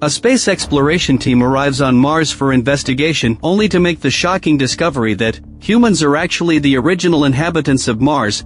A space exploration team arrives on Mars for investigation only to make the shocking discovery that humans are actually the original inhabitants of Mars.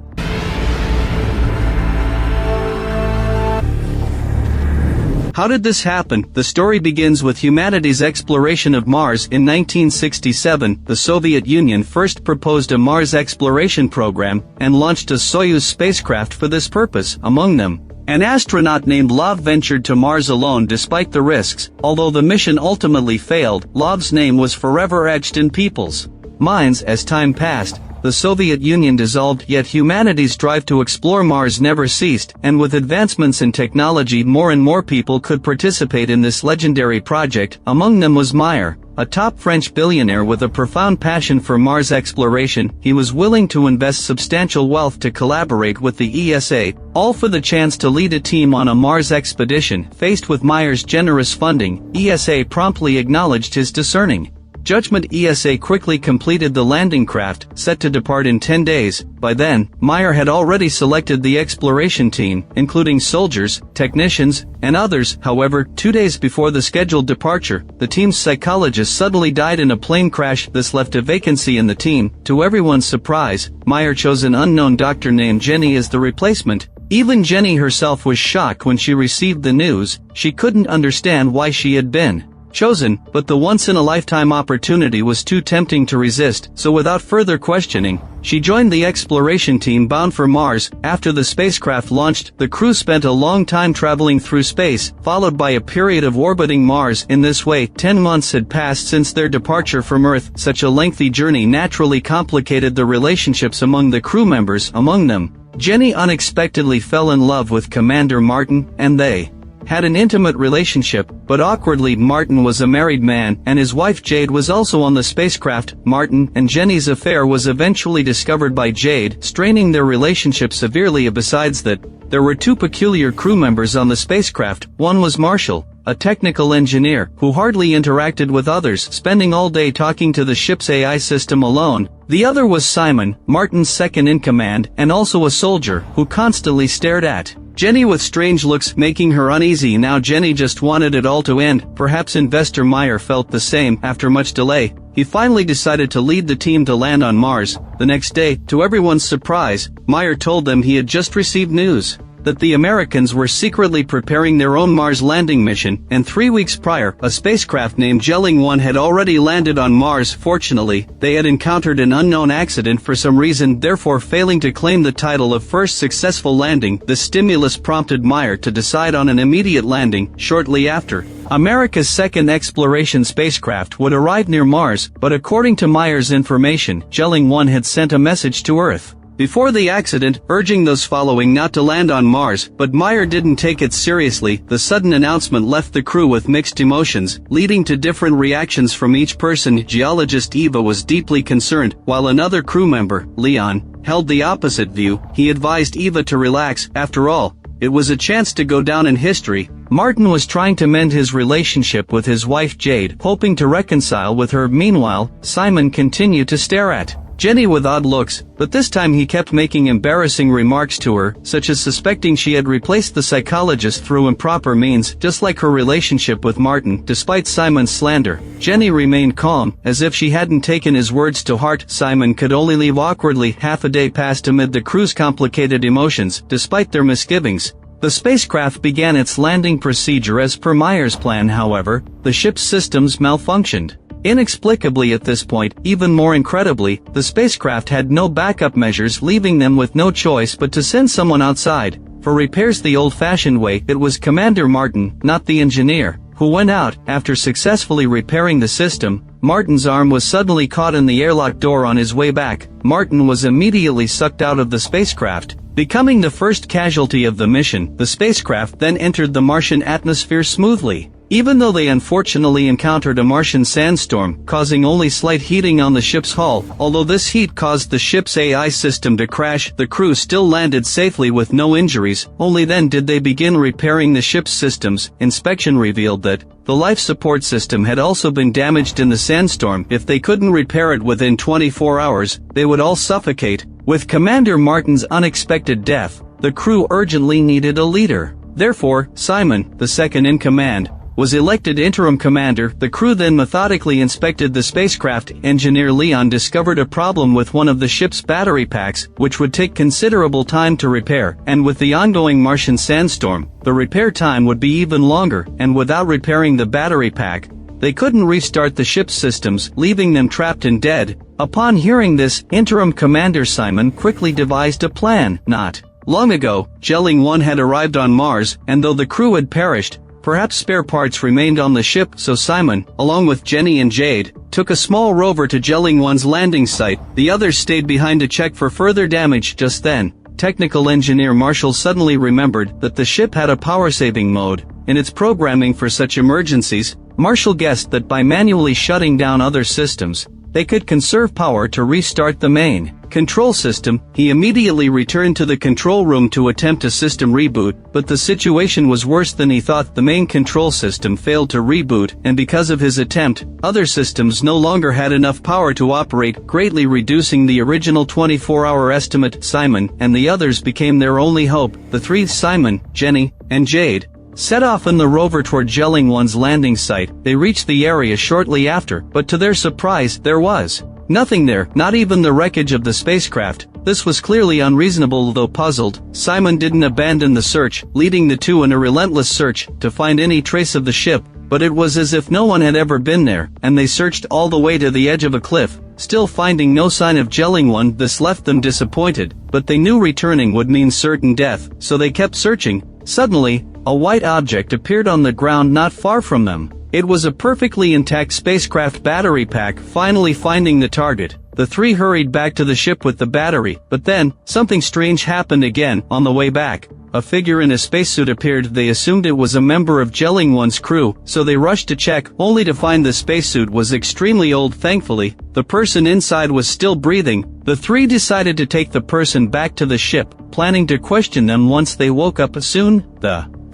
How did this happen? The story begins with humanity's exploration of Mars. In 1967, the Soviet Union first proposed a Mars exploration program and launched a Soyuz spacecraft for this purpose. Among them, an astronaut named Lov ventured to Mars alone despite the risks. Although the mission ultimately failed, Lov's name was forever etched in people's minds. As time passed, the Soviet Union dissolved, yet humanity's drive to explore Mars never ceased, and with advancements in technology, more and more people could participate in this legendary project. Among them was Meyer, a top French billionaire with a profound passion for Mars exploration. He was willing to invest substantial wealth to collaborate with the ESA, all for the chance to lead a team on a Mars expedition. Faced with Meyer's generous funding, ESA promptly acknowledged his discerning judgment. ESA quickly completed the landing craft, set to depart in 10 days. By then, Meyer had already selected the exploration team, including soldiers, technicians, and others. However, 2 days before the scheduled departure, the team's psychologist suddenly died in a plane crash. This left a vacancy in the team. To everyone's surprise, Meyer chose an unknown doctor named Jenny as the replacement. Even Jenny herself was shocked when she received the news. She couldn't understand why she had been chosen, but the once-in-a-lifetime opportunity was too tempting to resist, so without further questioning, she joined the exploration team bound for Mars. After the spacecraft launched, the crew spent a long time traveling through space, followed by a period of orbiting Mars. In this way, 10 months had passed since their departure from Earth. Such a lengthy journey naturally complicated the relationships among the crew members. Among them, Jenny unexpectedly fell in love with Commander Martin, and they had an intimate relationship, but awkwardly Martin was a married man, and his wife Jade was also on the spacecraft. Martin and Jenny's affair was eventually discovered by Jade, straining their relationship severely. Besides that, there were two peculiar crew members on the spacecraft. One was Marshall, a technical engineer, who hardly interacted with others, spending all day talking to the ship's AI system alone. The other was Simon, Martin's second-in-command, and also a soldier, who constantly stared at Jenny with strange looks, making her uneasy. Now Jenny just wanted it all to end. Perhaps investor Meyer felt the same. After much delay, he finally decided to lead the team to land on Mars. The next day, to everyone's surprise, Meyer told them he had just received news that the Americans were secretly preparing their own Mars landing mission, and 3 weeks prior, a spacecraft named Gelling 1 had already landed on Mars. Fortunately, they had encountered an unknown accident for some reason, therefore failing to claim the title of first successful landing. The stimulus prompted Meyer to decide on an immediate landing. Shortly after, America's second exploration spacecraft would arrive near Mars, but according to Meyer's information, Gelling 1 had sent a message to Earth before the accident, urging those following not to land on Mars, but Meyer didn't take it seriously. The sudden announcement left the crew with mixed emotions, leading to different reactions from each person. Geologist Eva was deeply concerned, while another crew member, Leon, held the opposite view. He advised Eva to relax. After all, it was a chance to go down in history. Martin was trying to mend his relationship with his wife Jade, hoping to reconcile with her. Meanwhile, Simon continued to stare at Jenny with odd looks, but this time he kept making embarrassing remarks to her, such as suspecting she had replaced the psychologist through improper means. Just like her relationship with Martin, despite Simon's slander, Jenny remained calm, as if she hadn't taken his words to heart. Simon could only leave awkwardly. Half a day passed amid the crew's complicated emotions. Despite their misgivings, the spacecraft began its landing procedure as per Meyer's plan. However, the ship's systems malfunctioned inexplicably. At this point, even more incredibly, the spacecraft had no backup measures, leaving them with no choice but to send someone outside for repairs the old-fashioned way. It was Commander Martin, not the engineer, who went out. After successfully repairing the system, Martin's arm was suddenly caught in the airlock door. On his way back, Martin was immediately sucked out of the spacecraft, becoming the first casualty of the mission. The spacecraft then entered the Martian atmosphere smoothly, even though they unfortunately encountered a Martian sandstorm, causing only slight heating on the ship's hull. Although this heat caused the ship's AI system to crash, the crew still landed safely with no injuries. Only then did they begin repairing the ship's systems. Inspection revealed that the life support system had also been damaged in the sandstorm. If they couldn't repair it within 24 hours, they would all suffocate. With Commander Martin's unexpected death, the crew urgently needed a leader. Therefore, Simon, the second-in-command, was elected interim commander. The crew then methodically inspected the spacecraft. Engineer Leon discovered a problem with one of the ship's battery packs, which would take considerable time to repair, and with the ongoing Martian sandstorm, the repair time would be even longer, and without repairing the battery pack, they couldn't restart the ship's systems, leaving them trapped and dead. Upon hearing this, interim commander Simon quickly devised a plan. Not long ago, Gelling 1 had arrived on Mars, and though the crew had perished, perhaps spare parts remained on the ship, so Simon, along with Jenny and Jade, took a small rover to Gelling 1's landing site. The others stayed behind to check for further damage. Just then, technical engineer Marshall suddenly remembered that the ship had a power-saving mode. In its programming for such emergencies, Marshall guessed that by manually shutting down other systems, they could conserve power to restart the main control system. He immediately returned to the control room to attempt a system reboot, but the situation was worse than he thought. The main control system failed to reboot, and because of his attempt, other systems no longer had enough power to operate, greatly reducing the original 24-hour estimate. Simon and the others became their only hope. The three, Simon, Jenny, and Jade, set off in the rover toward Gelling 1's landing site. They reached the area shortly after, but to their surprise, there was nothing there, not even the wreckage of the spacecraft. This was clearly unreasonable. Though puzzled, Simon didn't abandon the search, leading the two in a relentless search to find any trace of the ship, but it was as if no one had ever been there, and they searched all the way to the edge of a cliff, still finding no sign of Gelling 1. This left them disappointed, but they knew returning would mean certain death, so they kept searching. Suddenly, a white object appeared on the ground not far from them. It was a perfectly intact spacecraft battery pack. Finally finding the target, the three hurried back to the ship with the battery, but then, something strange happened again. On the way back, a figure in a spacesuit appeared. They assumed it was a member of Gelling 1's crew, so they rushed to check, only to find the spacesuit was extremely old. Thankfully, the person inside was still breathing. The three decided to take the person back to the ship, planning to question them once they woke up. Soon,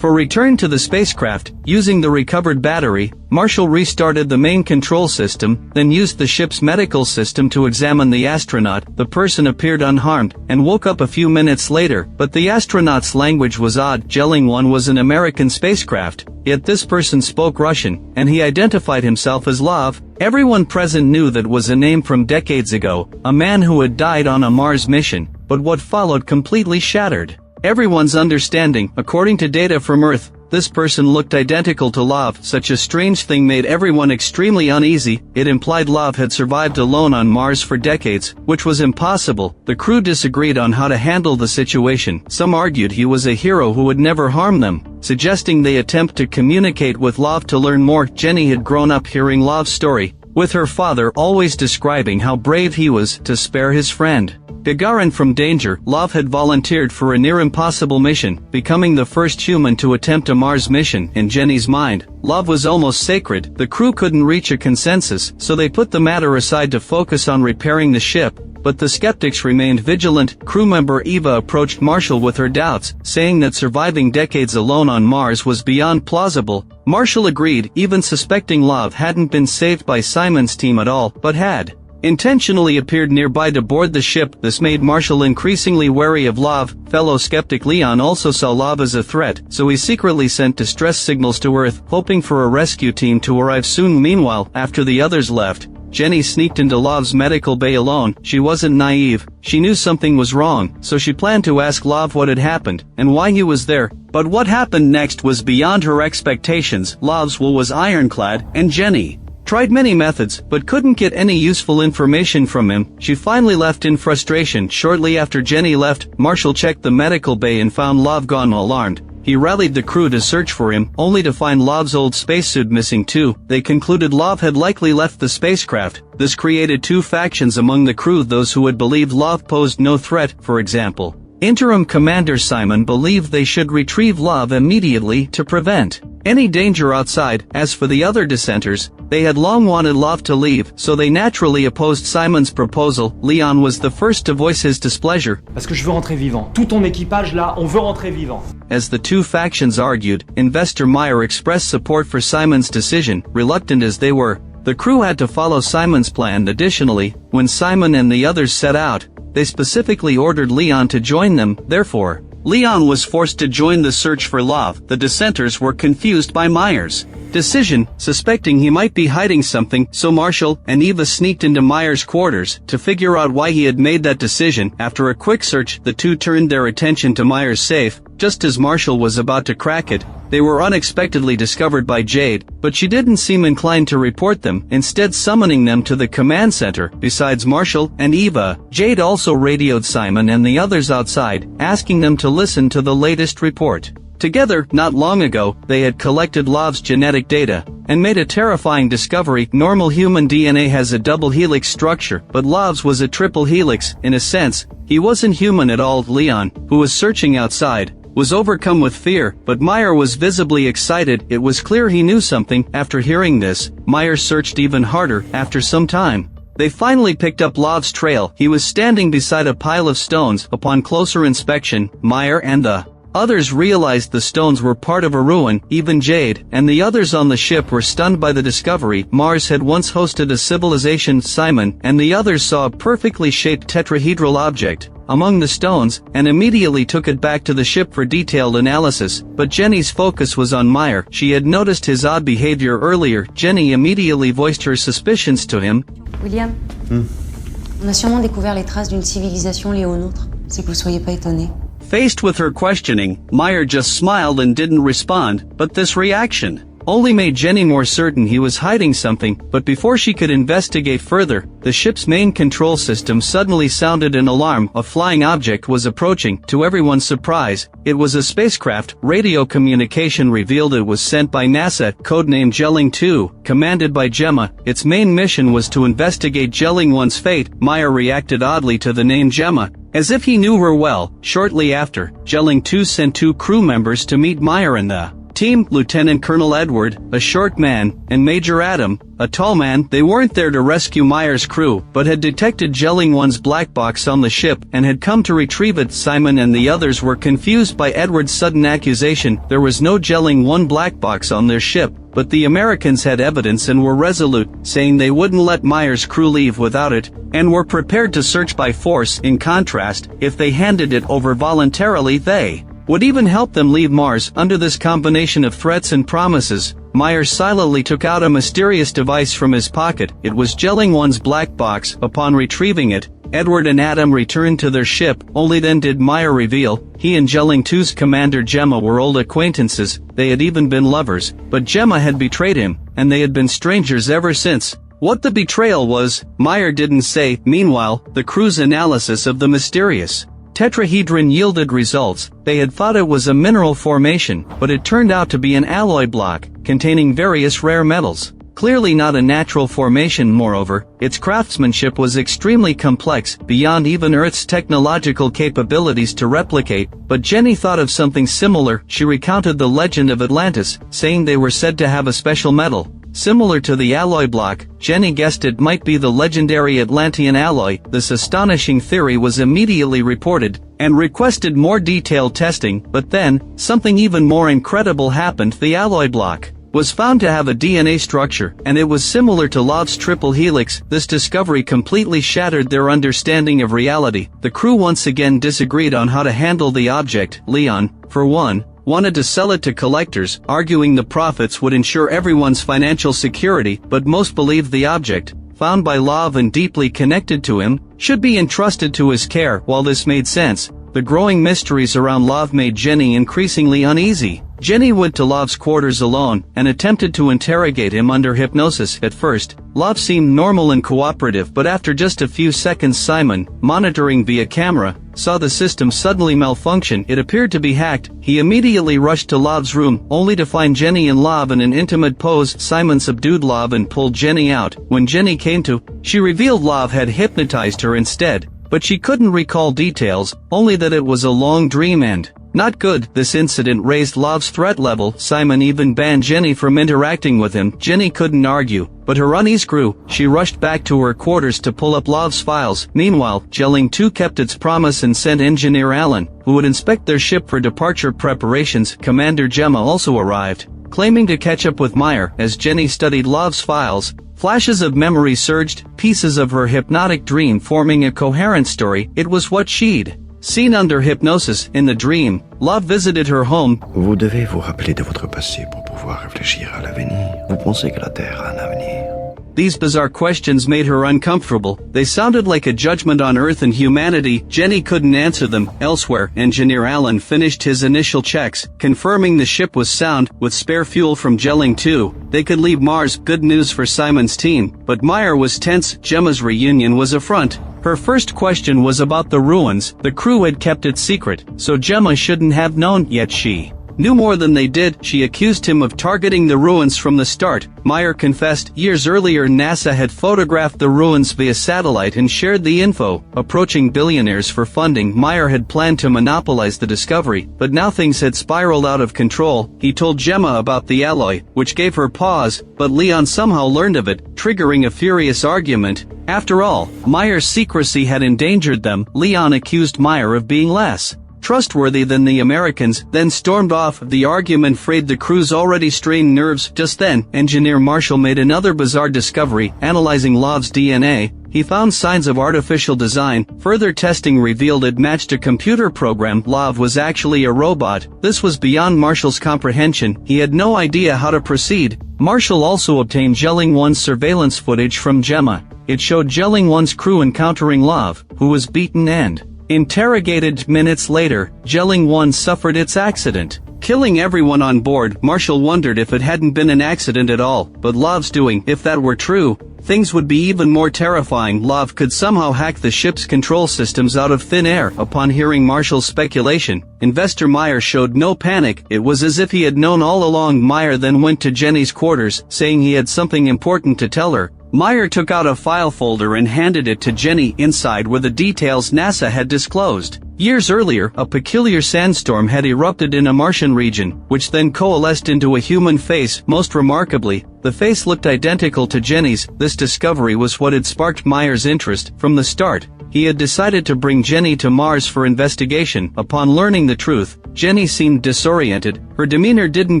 for return to the spacecraft, using the recovered battery, Marshall restarted the main control system, then used the ship's medical system to examine the astronaut. The person appeared unharmed, and woke up a few minutes later, but the astronaut's language was odd. Gelling 1 was an American spacecraft, yet this person spoke Russian, and he identified himself as Lov. Everyone present knew that was a name from decades ago, a man who had died on a Mars mission, but what followed completely shattered everyone's understanding. According to data from Earth, this person looked identical to Lov. Such a strange thing made everyone extremely uneasy. It implied Lov had survived alone on Mars for decades, which was impossible. The crew disagreed on how to handle the situation. Some argued he was a hero who would never harm them, suggesting they attempt to communicate with Lov to learn more. Jenny had grown up hearing Lov's story, with her father always describing how brave he was to spare his friend Gagarin from danger. Lov had volunteered for a near-impossible mission, becoming the first human to attempt a Mars mission. In Jenny's mind, Lov was almost sacred. The crew couldn't reach a consensus, so they put the matter aside to focus on repairing the ship. But the skeptics remained vigilant. Crew member Eva approached Marshall with her doubts, saying that surviving decades alone on Mars was beyond plausible. Marshall agreed, even suspecting Lov hadn't been saved by Simon's team at all, but had intentionally appeared nearby to board the ship. This made Marshall increasingly wary of Lov. Fellow skeptic Leon also saw Lov as a threat, so he secretly sent distress signals to Earth, hoping for a rescue team to arrive soon. Meanwhile, after the others left, Jenny sneaked into Lov's medical bay alone. She wasn't naive. She knew something was wrong, so she planned to ask Lov what had happened, and why he was there. But what happened next was beyond her expectations. Lov's will was ironclad, and Jenny tried many methods, but couldn't get any useful information from him. She finally left in frustration. Shortly after Jenny left, Marshall checked the medical bay and found Lov gone. Alarmed, he rallied the crew to search for him, only to find Lov's old spacesuit missing too. They concluded Lov had likely left the spacecraft. This created two factions among the crew: those who had believed Lov posed no threat. For example, Interim Commander Simon believed they should retrieve Lov immediately to prevent any danger outside. As for the other dissenters, they had long wanted Lov to leave, so they naturally opposed Simon's proposal. Leon was the first to voice his displeasure. Parce que je veux rentrer vivant. Tout ton équipage là, on veut rentrer vivant. As the two factions argued, Investor Meyer expressed support for Simon's decision. Reluctant as they were, the crew had to follow Simon's plan. Additionally, when Simon and the others set out, they specifically ordered Leon to join them. Therefore, Leon was forced to join the search for Love. The dissenters were confused by Myers' decision, suspecting he might be hiding something, so Marshall and Eva sneaked into Myers' quarters to figure out why he had made that decision. After a quick search, the two turned their attention to Myers' safe. Just as Marshall was about to crack it, they were unexpectedly discovered by Jade, but she didn't seem inclined to report them, instead summoning them to the command center. Besides Marshall and Eva, Jade also radioed Simon and the others outside, asking them to listen to the latest report. Together, not long ago, they had collected Love's genetic data and made a terrifying discovery. Normal human DNA has a double helix structure, but Love's was a triple helix. In a sense, he wasn't human at all. Leon, who was searching outside, was overcome with fear, but Meyer was visibly excited. It was clear he knew something. After hearing this, Meyer searched even harder. After some time, they finally picked up Love's trail. He was standing beside a pile of stones. Upon closer inspection, Meyer and the others realized the stones were part of a ruin. Even Jade and the others on the ship were stunned by the discovery. Mars had once hosted a civilization. Simon and the others saw a perfectly shaped tetrahedral object among the stones, and immediately took it back to the ship for detailed analysis. But Jenny's focus was on Meyer. She had noticed his odd behavior earlier. Jenny immediately voiced her suspicions to him. William, on a sûrement découvert les traces d'une civilisation liée aux nôtres. C'est que vous soyez pas étonné. Faced with her questioning, Meyer just smiled and didn't respond, but this reaction only made Jenny more certain he was hiding something. But before she could investigate further, the ship's main control system suddenly sounded an alarm. A flying object was approaching. To everyone's surprise, it was a spacecraft. Radio communication revealed it was sent by NASA, codenamed Gelling 2, commanded by Gemma. Its main mission was to investigate Gelling 1's fate. Meyer reacted oddly to the name Gemma, as if he knew her well. Shortly after, Gelling 2 sent 2 crew members to meet Meyer and the team, Lieutenant Colonel Edward, a short man, and Major Adam, a tall man. They weren't there to rescue Meyer's crew, but had detected Gelling 1's black box on the ship and had come to retrieve it. Simon and the others were confused by Edward's sudden accusation. There was no Gelling 1 black box on their ship, but the Americans had evidence and were resolute, saying they wouldn't let Meyer's crew leave without it, and were prepared to search by force. In contrast, if they handed it over voluntarily, they would even help them leave Mars. Under this combination of threats and promises, Meyer silently took out a mysterious device from his pocket. It was Gelling 1's black box. Upon retrieving it, Edward and Adam returned to their ship. Only then did Meyer reveal he and Gelling 2's commander Gemma were old acquaintances. They had even been lovers, but Gemma had betrayed him, and they had been strangers ever since. What the betrayal was, Meyer didn't say. Meanwhile, the crew's analysis of the mysterious tetrahedron yielded results. They had thought it was a mineral formation, but it turned out to be an alloy block containing various rare metals. Clearly not a natural formation. Moreover, its craftsmanship was extremely complex, beyond even Earth's technological capabilities to replicate. But Jenny thought of something similar. She recounted the legend of Atlantis, saying they were said to have a special metal similar to the alloy block. Jenny guessed it might be the legendary Atlantean alloy. This astonishing theory was immediately reported and requested more detailed testing. But then, something even more incredible happened. The alloy block was found to have a DNA structure, and it was similar to Love's triple helix. This discovery completely shattered their understanding of reality. The crew once again disagreed on how to handle the object. Leon, for one, wanted to sell it to collectors, arguing the profits would ensure everyone's financial security, but most believed the object, found by Love and deeply connected to him, should be entrusted to his care. While this made sense, the growing mysteries around Love made Jenny increasingly uneasy. Jenny went to Love's quarters alone and attempted to interrogate him under hypnosis. At first, Love seemed normal and cooperative, but after just a few seconds, Simon, monitoring via camera, saw the system suddenly malfunction. It appeared to be hacked. He immediately rushed to Love's room, only to find Jenny and Love in an intimate pose. Simon subdued Love and pulled Jenny out. When Jenny came to, she revealed Love had hypnotized her instead, but she couldn't recall details, only that it was a long dream and not good. This incident raised Love's threat level. Simon even banned Jenny from interacting with him. Jenny couldn't argue, but her unease grew. She rushed back to her quarters to pull up Love's files. Meanwhile, Gelling 2 kept its promise and sent engineer Allen, who would inspect their ship for departure preparations. Commander Gemma also arrived, claiming to catch up with Meyer. As Jenny studied Love's files, flashes of memory surged, pieces of her hypnotic dream forming a coherent story. It was what she'd Seen under hypnosis in the dream, Love visited her home. Vous devez vous rappeler de votre passé pour pouvoir réfléchir à l'avenir. Vous pensez que la Terre a un avenir? These bizarre questions made her uncomfortable. They sounded like a judgment on Earth and humanity. Jenny couldn't answer them. Elsewhere, Engineer Allen finished his initial checks, confirming the ship was sound, with spare fuel from Gelling 2. They could leave Mars. Good news for Simon's team. But Meyer was tense. Gemma's reunion was a front. Her first question was about the ruins. The crew had kept it secret, so Gemma shouldn't have known, yet she knew more than they did. She accused him of targeting the ruins from the start. Meyer confessed years earlier NASA had photographed the ruins via satellite and shared the info. Approaching billionaires for funding, Meyer had planned to monopolize the discovery, but now things had spiraled out of control. He told Gemma about the alloy, which gave her pause, but Leon somehow learned of it, triggering a furious argument. After all, Meyer's secrecy had endangered them. Leon accused Meyer of being less trustworthy than the Americans, then stormed off. The argument frayed the crew's already strained nerves. Just then, Engineer Marshall made another bizarre discovery. Analyzing Love's DNA, he found signs of artificial design. Further testing revealed it matched a computer program. Love was actually a robot. This was beyond Marshall's comprehension. He had no idea how to proceed. Marshall also obtained Gelling 1's surveillance footage from Gemma. It showed Gelling 1's crew encountering Love, who was beaten and interrogated. Minutes later, Gelling 1 suffered its accident, killing everyone on board. Marshall wondered if it hadn't been an accident at all, but Love's doing, if that were true, things would be even more terrifying. Love could somehow hack the ship's control systems out of thin air. Upon hearing Marshall's speculation, Investor Meyer showed no panic. It was as if he had known all along. Meyer then went to Jenny's quarters, saying he had something important to tell her. Meyer took out a file folder and handed it to Jenny. Inside were the details NASA had disclosed. Years earlier, a peculiar sandstorm had erupted in a Martian region, which then coalesced into a human face. Most remarkably, the face looked identical to Jenny's. This discovery was what had sparked Meyer's interest. From the start, he had decided to bring Jenny to Mars for investigation. Upon learning the truth, Jenny seemed disoriented. Her demeanor didn't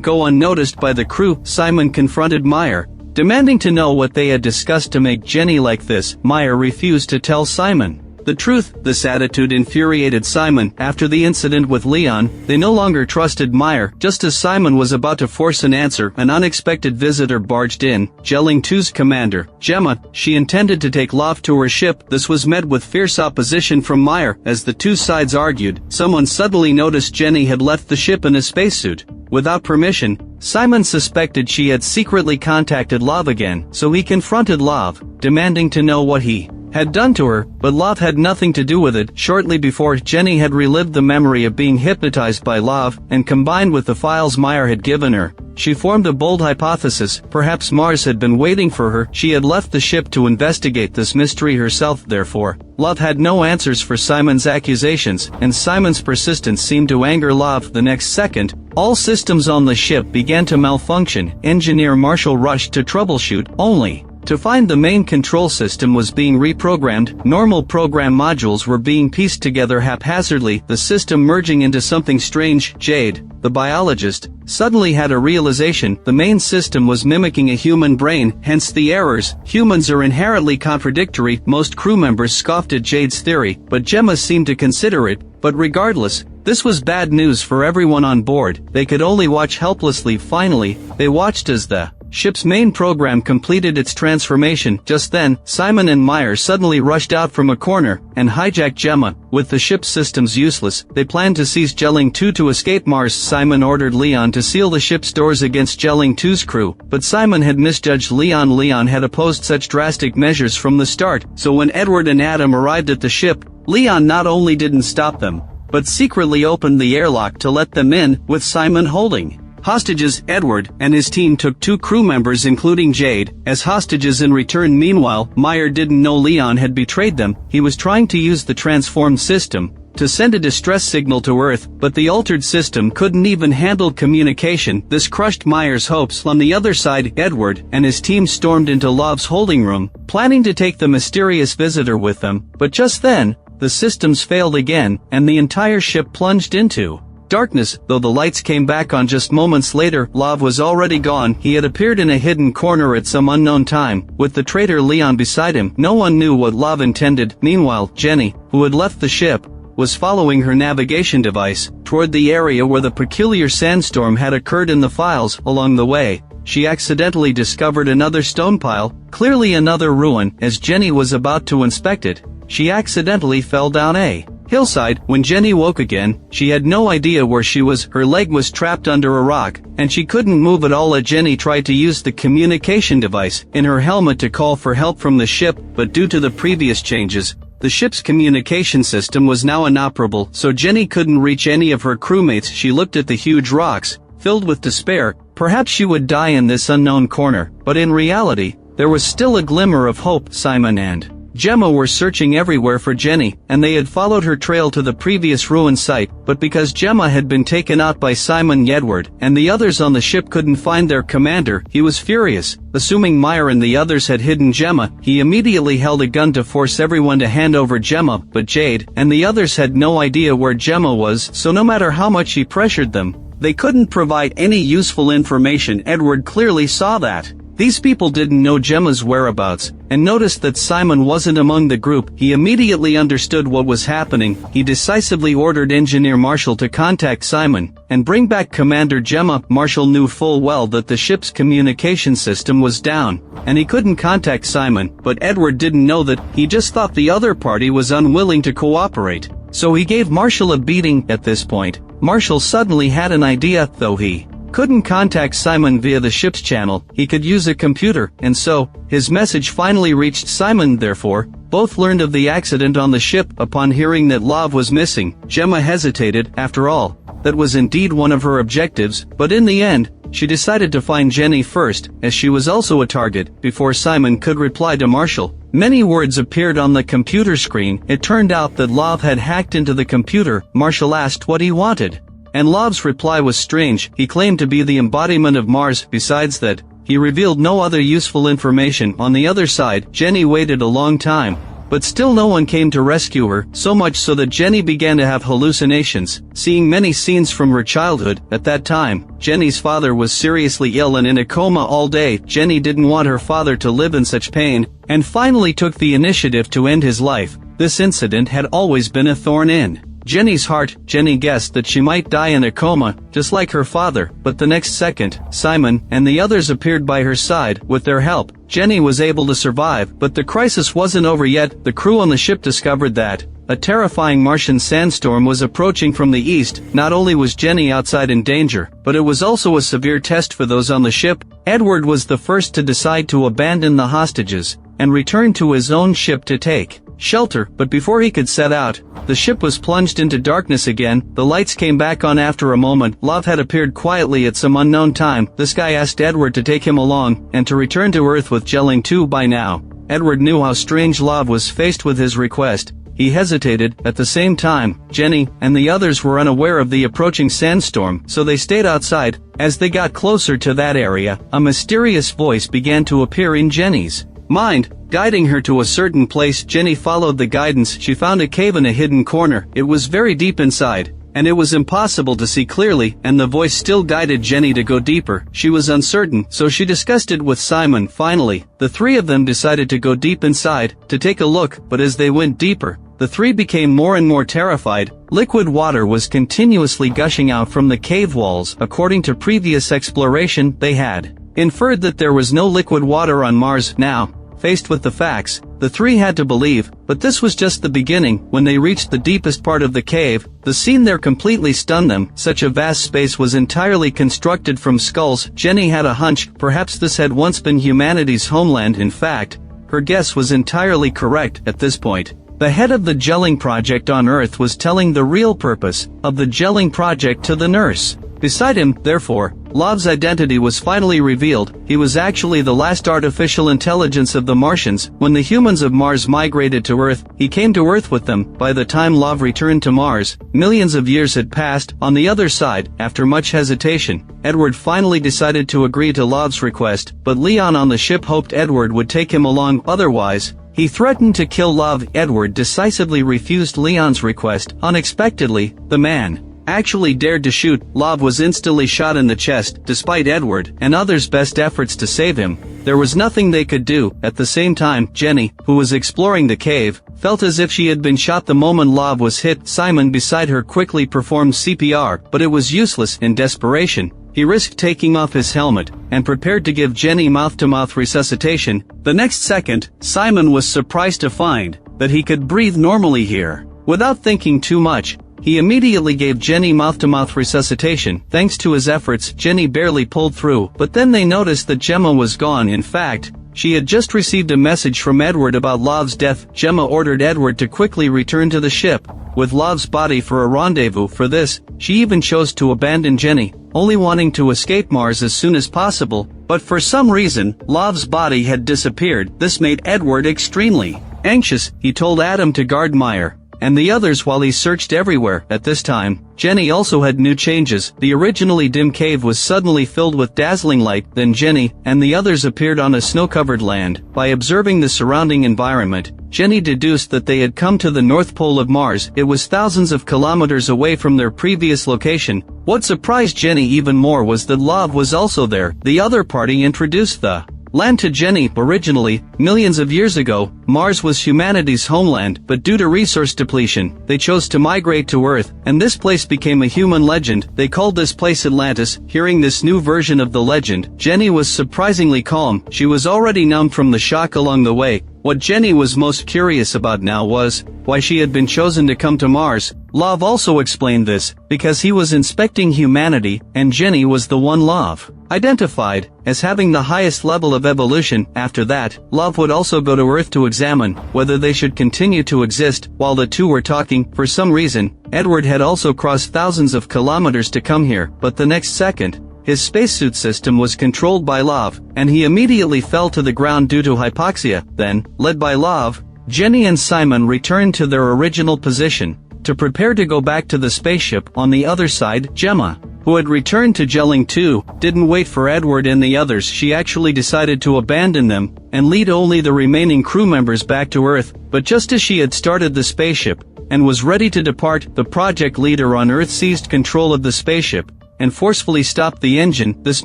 go unnoticed by the crew. Simon confronted Meyer, demanding to know what they had discussed to make Jenny like this. Meyer refused to tell Simon the truth. This attitude infuriated Simon. After the incident with Leon, they no longer trusted Meyer. Just as Simon was about to force an answer, an unexpected visitor barged in. Gelling 2's commander, Gemma. She intended to take Love to her ship. This was met with fierce opposition from Meyer. As the two sides argued, someone suddenly noticed Jenny had left the ship in a spacesuit. Without permission, Simon suspected she had secretly contacted Love again, so he confronted Love, demanding to know what he had done to her, but Love had nothing to do with it. Shortly before, Jenny had relived the memory of being hypnotized by Love, and combined with the files Meyer had given her, she formed a bold hypothesis. Perhaps Mars had been waiting for her. She had left the ship to investigate this mystery herself. Therefore, Love had no answers for Simon's accusations, and Simon's persistence seemed to anger Love. The next second, all systems on the ship began to malfunction. Engineer Marshall rushed to troubleshoot, only to find the main control system was being reprogrammed. Normal program modules were being pieced together haphazardly, the system merging into something strange. Jade, the biologist, suddenly had a realization. The main system was mimicking a human brain, hence the errors. Humans are inherently contradictory. Most crew members scoffed at Jade's theory, but Gemma seemed to consider it. But regardless, this was bad news for everyone on board. They could only watch helplessly. Finally, they watched as the ship's main program completed its transformation. Just then, Simon and Meyer suddenly rushed out from a corner and hijacked Gemma. With the ship's systems useless, they planned to seize Gelling 2 to escape Mars. Simon ordered Leon to seal the ship's doors against Gelling 2's crew, but Simon had misjudged Leon. Leon had opposed such drastic measures from the start, so when Edward and Adam arrived at the ship, Leon not only didn't stop them, but secretly opened the airlock to let them in, with Simon holding hostages. Edward and his team took 2 crew members including Jade as hostages in return. Meanwhile, Meyer didn't know Leon had betrayed them. He was trying to use the transformed system to send a distress signal to Earth, but the altered system couldn't even handle communication. This crushed Meyer's hopes. On the other side, Edward and his team stormed into Love's holding room, planning to take the mysterious visitor with them, but just then, the systems failed again, and the entire ship plunged into darkness. Though the lights came back on just moments later, Love was already gone. He had appeared in a hidden corner at some unknown time, with the traitor Leon beside him. No one knew what Love intended. Meanwhile, Jenny, who had left the ship, was following her navigation device toward the area where the peculiar sandstorm had occurred in the files. Along the way, she accidentally discovered another stone pile, clearly another ruin. As Jenny was about to inspect it, she accidentally fell down a hillside. When Jenny woke again, she had no idea where she was. Her leg was trapped under a rock, and she couldn't move at all. Jenny tried to use the communication device in her helmet to call for help from the ship, but due to the previous changes, the ship's communication system was now inoperable, so Jenny couldn't reach any of her crewmates. She looked at the huge rocks, filled with despair. Perhaps she would die in this unknown corner, but in reality, there was still a glimmer of hope. Simon and Gemma were searching everywhere for Jenny, and they had followed her trail to the previous ruin site, but because Gemma had been taken out by Simon, Edward and the others on the ship couldn't find their commander, he was furious. Assuming Meyer and the others had hidden Gemma, he immediately held a gun to force everyone to hand over Gemma, but Jade and the others had no idea where Gemma was, so no matter how much he pressured them, they couldn't provide any useful information. Edward clearly saw that these people didn't know Gemma's whereabouts, and noticed that Simon wasn't among the group. He immediately understood what was happening. He decisively ordered Engineer Marshall to contact Simon and bring back Commander Gemma. Marshall knew full well that the ship's communication system was down, and he couldn't contact Simon, but Edward didn't know that. He just thought the other party was unwilling to cooperate, so he gave Marshall a beating. At this point, Marshall suddenly had an idea. Though he couldn't contact Simon via the ship's channel, he could use a computer, and so, his message finally reached Simon. Therefore, both learned of the accident on the ship. Upon hearing that Love was missing, Gemma hesitated. After all, that was indeed one of her objectives, but in the end, she decided to find Jenny first, as she was also a target. Before Simon could reply to Marshall, many words appeared on the computer screen. It turned out that Love had hacked into the computer. Marshall asked what he wanted, and Love's reply was strange. He claimed to be the embodiment of Mars. Besides that, he revealed no other useful information. On the other side, Jenny waited a long time, but still no one came to rescue her, so much so that Jenny began to have hallucinations, seeing many scenes from her childhood. At that time, Jenny's father was seriously ill and in a coma all day. Jenny didn't want her father to live in such pain, and finally took the initiative to end his life. This incident had always been a thorn in Jenny's heart. Jenny guessed that she might die in a coma, just like her father, but the next second, Simon and the others appeared by her side. With their help, Jenny was able to survive, but the crisis wasn't over yet. The crew on the ship discovered that a terrifying Martian sandstorm was approaching from the east. Not only was Jenny outside in danger, but it was also a severe test for those on the ship. Edward was the first to decide to abandon the hostages and return to his own ship to take shelter, but before he could set out, the ship was plunged into darkness again. The lights came back on after a moment. Love had appeared quietly at some unknown time. This guy asked Edward to take him along, and to return to Earth with gelling too. By now, Edward knew how strange Love was. Faced with his request, he hesitated. At the same time, Jenny and the others were unaware of the approaching sandstorm, so they stayed outside. As they got closer to that area, a mysterious voice began to appear in Jenny's mind, guiding her to a certain place. Jenny followed the guidance. She found a cave in a hidden corner. It was very deep inside, and it was impossible to see clearly, and the voice still guided Jenny to go deeper. She was uncertain, so she discussed it with Simon. Finally, the three of them decided to go deep inside, to take a look, but as they went deeper, the three became more and more terrified. Liquid water was continuously gushing out from the cave walls. According to previous exploration, they had inferred that there was no liquid water on Mars. Now, faced with the facts, the three had to believe, but this was just the beginning. When they reached the deepest part of the cave, the scene there completely stunned them. Such a vast space was entirely constructed from skulls. Jenny had a hunch, perhaps this had once been humanity's homeland. In fact, her guess was entirely correct. At this point, the head of the gelling project on Earth was telling the real purpose of the gelling project to the nurse beside him. Therefore, Love's identity was finally revealed. He was actually the last artificial intelligence of the Martians. When the humans of Mars migrated to Earth, he came to Earth with them. By the time Love returned to Mars, millions of years had passed. On the other side, after much hesitation, Edward finally decided to agree to Love's request, but Leon on the ship hoped Edward would take him along, otherwise, he threatened to kill Love. Edward decisively refused Leon's request. Unexpectedly, the man actually dared to shoot. Love was instantly shot in the chest. Despite Edward and others' best efforts to save him, there was nothing they could do. At the same time, Jenny, who was exploring the cave, felt as if she had been shot the moment Love was hit. Simon beside her quickly performed CPR, but it was useless. In desperation, he risked taking off his helmet, and prepared to give Jenny mouth-to-mouth resuscitation. The next second, Simon was surprised to find that he could breathe normally here. Without thinking too much, he immediately gave Jenny mouth-to-mouth resuscitation. Thanks to his efforts, Jenny barely pulled through, but then they noticed that Gemma was gone. In fact, she had just received a message from Edward about Love's death. Gemma ordered Edward to quickly return to the ship with Love's body for a rendezvous. For this, she even chose to abandon Jenny, only wanting to escape Mars as soon as possible. But for some reason, Love's body had disappeared. This made Edward extremely anxious. He told Adam to guard Meyer and the others while he searched everywhere. At this time, Jenny also had new changes. The originally dim cave was suddenly filled with dazzling light. Then Jenny and the others appeared on a snow-covered land. By observing the surrounding environment, Jenny deduced that they had come to the North Pole of Mars. It was thousands of kilometers away from their previous location. What surprised Jenny even more was that Love was also there. The other party introduced the land to Jenny. Originally, millions of years ago, Mars was humanity's homeland, but due to resource depletion, they chose to migrate to Earth, and this place became a human legend. They called this place Atlantis. Hearing this new version of the legend, Jenny was surprisingly calm. She was already numb from the shock along the way. What Jenny was most curious about now was why she had been chosen to come to Mars. Love also explained this, because he was inspecting humanity, and Jenny was the one Love identified as having the highest level of evolution. After that, Love would also go to Earth to examine whether they should continue to exist. While the two were talking, for some reason, Edward had also crossed thousands of kilometers to come here, but the next second, his spacesuit system was controlled by Love, and he immediately fell to the ground due to hypoxia. Then, led by Love, Jenny and Simon returned to their original position to prepare to go back to the spaceship. On the other side, Gemma, who had returned to gelling too, didn't wait for Edward and the others. She actually decided to abandon them and lead only the remaining crew members back to Earth. But just as she had started the spaceship and was ready to depart, the project leader on Earth seized control of the spaceship and forcefully stopped the engine. This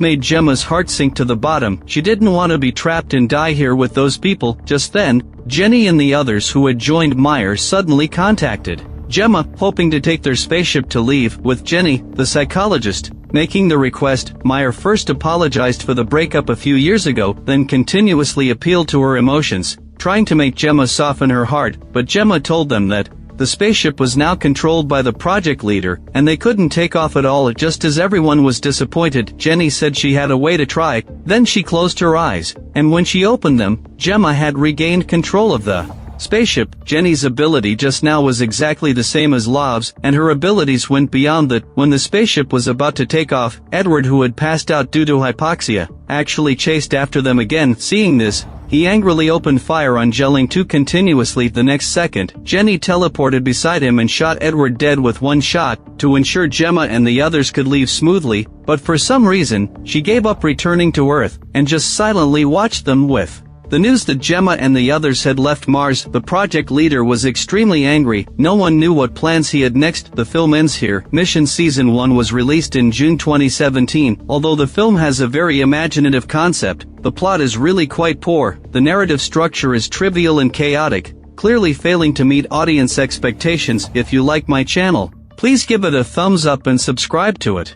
made Gemma's heart sink to the bottom. She didn't want to be trapped and die here with those people. Just then, Jenny and the others who had joined Meyer suddenly contacted Gemma, hoping to take their spaceship to leave. With Jenny, the psychologist, making the request, Meyer first apologized for the breakup a few years ago, then continuously appealed to her emotions, trying to make Gemma soften her heart. But Gemma told them that the spaceship was now controlled by the project leader, and they couldn't take off at all. Just as everyone was disappointed, Jenny said she had a way to try. Then she closed her eyes, and when she opened them, Gemma had regained control of the spaceship. Jenny's ability just now was exactly the same as Love's, and her abilities went beyond that. When the spaceship was about to take off, Edward, who had passed out due to hypoxia, actually chased after them again. Seeing this, he angrily opened fire on gelling 2 continuously. The next second, Jenny teleported beside him and shot Edward dead with one shot, to ensure Gemma and the others could leave smoothly. But for some reason, she gave up returning to Earth, and just silently watched them. With the news that Gemma and the others had left Mars, the project leader was extremely angry. No one knew what plans he had next. The film ends here. Mission Season 1 was released in June 2017. Although the film has a very imaginative concept, the plot is really quite poor. The narrative structure is trivial and chaotic, clearly failing to meet audience expectations. If you like my channel, please give it a thumbs up and subscribe to it.